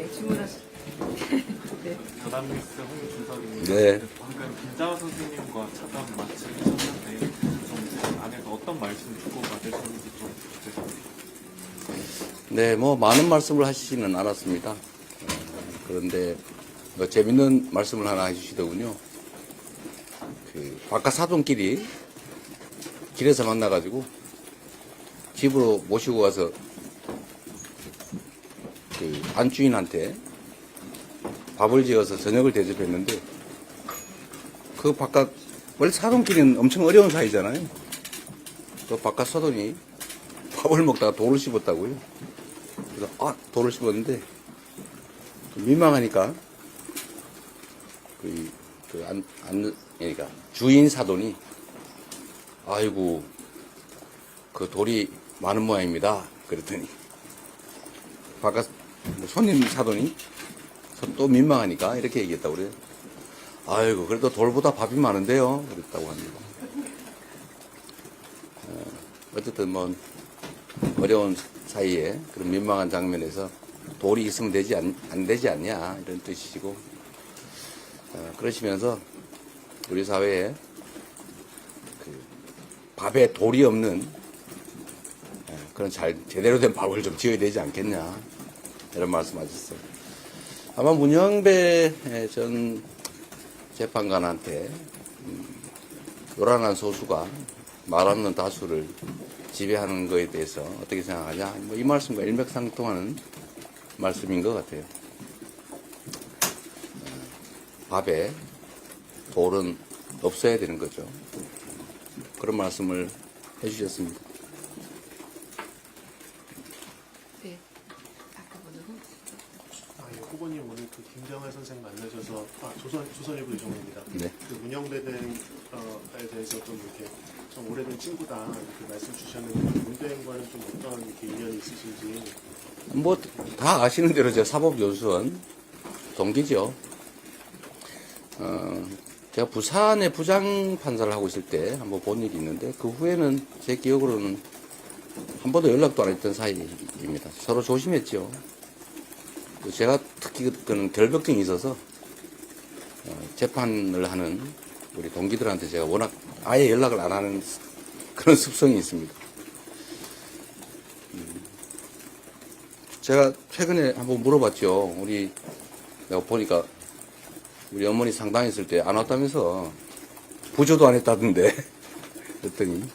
네, 주문하시. 네. 다담뉴스 홍준석입니다. 네. 방금 김자화 선생님과 차담 마치셨는데 좀 안에서 어떤 말씀 주고받으셨는지 좀 죄송합니다. 네, 뭐 많은 말씀을 하시지는 않았습니다. 그런데 뭐 재밌는 말씀을 하나 해주시더군요. 그 바깥 사돈끼리 길에서 만나가지고 집으로 모시고 가서 그 안주인한테 밥을 지어서 저녁을 대접했는데 그 바깥 원래 사돈끼리는 엄청 어려운 사이잖아요. 그 바깥 사돈이 밥을 먹다가 돌을 씹었다고요. 그래서 돌을 씹었는데 민망하니까 그러니까 주인 사돈이 아이고 그 돌이 많은 모양입니다. 그랬더니 바깥 손님 사돈이 또 민망하니까 이렇게 얘기했다고 그래요. 아이고 그래도 돌보다 밥이 많은데요. 그랬다고 합니다. 어쨌든 뭐 어려운 사이에 그런 민망한 장면에서 돌이 있으면 안 되지 않냐 이런 뜻이시고 그러시면서 우리 사회에 그 밥에 돌이 없는 그런 제대로 된 밥을 좀 지어야 되지 않겠냐 이런 말씀하셨어요. 아마 문영배 전 재판관한테 요란한 소수가 말 없는 다수를 지배하는 것에 대해서 어떻게 생각하냐 뭐 이 말씀과 일맥상통하는 말씀인 것 같아요. 밥에 돌은 없어야 되는 거죠. 그런 말씀을 해주셨습니다. 네. 아까 뭐라고? 예, 후보님 오늘 그 김정일 선생 만나셔서 조선일보 이종호입니다. 네. 그 문영배 등에 대해서 좀 이렇게 좀 오래된 친구다 이렇게 말씀 주셨는데 문대행과는 좀 어떤 이렇게 인연이 있으신지. 뭐 다 아시는 대로 제 사법연수원 동기죠. 제가 부산에 부장 판사를 하고 있을 때 한번 본 일이 있는데 그 후에는 제 기억으로는 한 번도 연락도 안 했던 사이입니다. 서로 조심했죠. 제가 특히 그는 결벽증이 있어서 재판을 하는 우리 동기들한테 제가 워낙 아예 연락을 안 하는 그런 습성이 있습니다. 제가 최근에 한번 물어봤죠. 내가 보니까 우리 어머니 상담했을 때 안 왔다면서 부조도 안 했다던데 그랬더니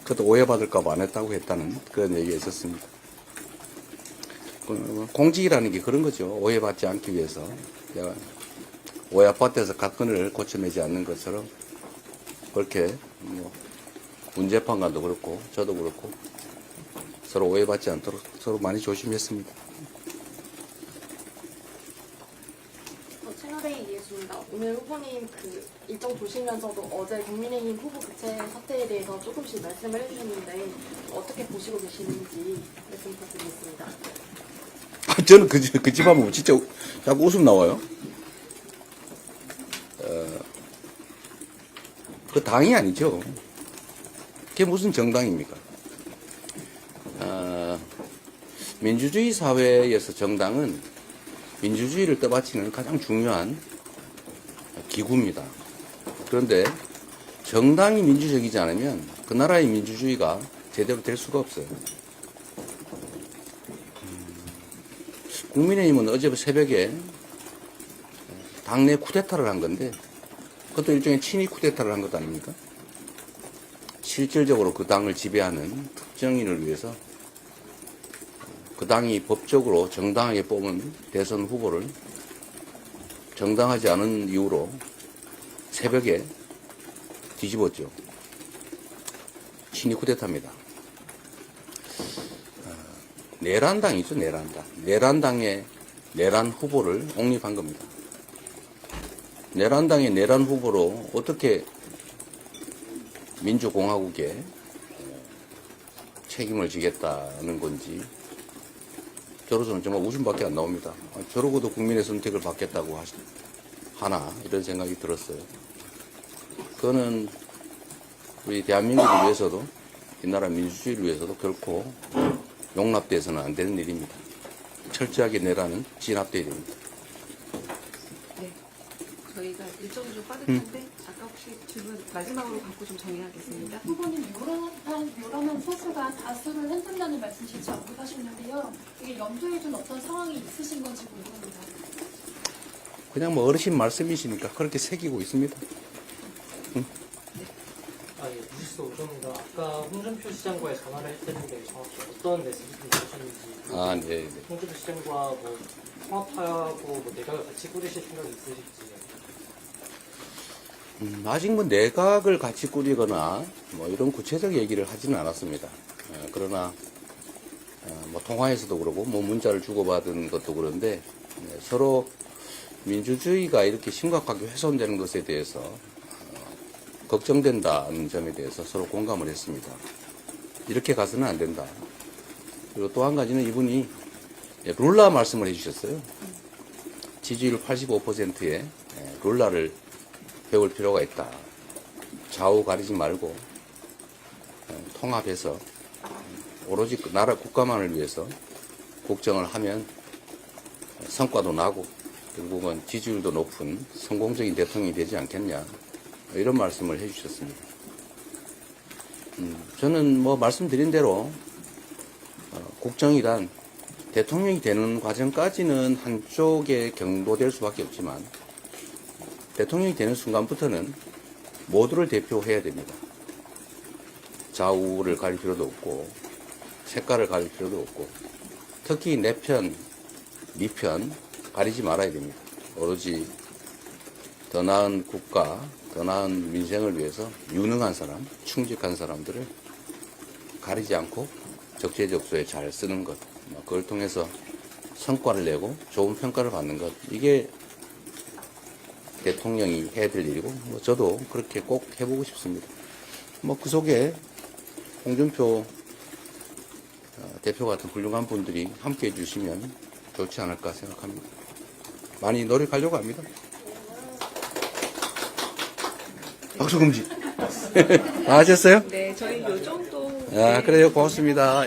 그것도 오해받을까 봐 안 했다고 했다는 그런 얘기가 있었습니다. 공직이라는 게 그런 거죠. 오해받지 않기 위해서 내가 오해 아파트에서 사건을 고쳐내지 않는 것처럼 그렇게 뭐 문재판관도 그렇고 저도 그렇고 서로 오해받지 않도록 서로 많이 조심했습니다. 채널A 이해수입니다. 오늘 후보님 그 일정 보시면서도 어제 국민의힘 후보 교체 사태에 대해서 조금씩 말씀을 해주셨는데 어떻게 보시고 계시는지 말씀 부탁드리겠습니다. 저는 그 집 하면 진짜 자꾸 웃음 나와요. 그 당이 아니죠. 그게 무슨 정당입니까? 민주주의 사회에서 정당은 민주주의를 떠받치는 가장 중요한 기구입니다. 그런데 정당이 민주적이지 않으면 그 나라의 민주주의가 제대로 될 수가 없어요. 국민의힘은 어제 새벽에 당내 쿠데타를 한 건데 그것도 일종의 친위 쿠데타를 한 것 아닙니까? 실질적으로 그 당을 지배하는 특정인을 위해서 그 당이 법적으로 정당하게 뽑은 대선 후보를 정당하지 않은 이유로 새벽에 뒤집었죠. 친위 쿠데타입니다. 내란당이죠, 내란당. 내란당의 내란 후보를 옹립한 겁니다. 내란당의 내란 후보로 어떻게 민주공화국에 책임을 지겠다는 건지 저로서는 정말 웃음밖에 안 나옵니다. 저러고도 국민의 선택을 받겠다고 하나 이런 생각이 들었어요. 그거는 우리 대한민국을 위해서도 이 나라 민주주의를 위해서도 결코 용납돼서는 안 되는 일입니다. 철저하게 내라는 진압돼야 됩니다. 네. 저희가 일정이 좀 빠듯한데 아까 혹시 질문 마지막으로 갖고 좀 정리하겠습니다. 후보님 요란한 소수가 다수를 흔든다는 말씀이시지 않고 하시는데요. 이게 염두에 둔 어떤 상황이 있으신 건지 궁금합니다. 그냥 뭐 어르신 말씀이시니까 그렇게 새기고 있습니다. 예, 무시스 오정입니다. 아까 홍준표 시장과의 전화를 했는데 정확히 어떤 메시지를 주셨는지. 아, 네. 홍준표 시장과 뭐 통합하고 뭐 내각을 같이 꾸리실 생각이 있으실지. 아직 뭐 내각을 같이 꾸리거나 뭐 이런 구체적 얘기를 하지는 않았습니다. 그러나 뭐 통화에서도 그러고 뭐 문자를 주고받은 것도 그런데 서로 민주주의가 이렇게 심각하게 훼손되는 것에 대해서 걱정된다는 점에 대해서 서로 공감을 했습니다. 이렇게 가서는 안 된다. 그리고 또 한 가지는 이분이 룰라 말씀을 해주셨어요. 지지율 85%에 룰라를 배울 필요가 있다. 좌우 가리지 말고 통합해서 오로지 나라 국가만을 위해서 국정을 하면 성과도 나고 결국은 지지율도 높은 성공적인 대통령이 되지 않겠냐. 이런 말씀을 해주셨습니다. 저는 뭐 말씀드린 대로 국정이란 대통령이 되는 과정까지는 한쪽에 경도될 수밖에 없지만 대통령이 되는 순간부터는 모두를 대표해야 됩니다. 좌우를 가릴 필요도 없고 색깔을 가릴 필요도 없고 특히 내 편, 네 편 가리지 말아야 됩니다. 오로지 더 나은 국가, 더 나은 민생을 위해서 유능한 사람, 충직한 사람들을 가리지 않고 적재적소에 잘 쓰는 것, 그걸 통해서 성과를 내고 좋은 평가를 받는 것, 이게 대통령이 해야 될 일이고, 뭐 저도 그렇게 꼭 해보고 싶습니다. 뭐 그 속에 홍준표 대표 같은 훌륭한 분들이 함께 해주시면 좋지 않을까 생각합니다. 많이 노력하려고 합니다. 박수 금지. 다 하셨어요? 네, 저희 요 정도. 아, 그래요. 고맙습니다.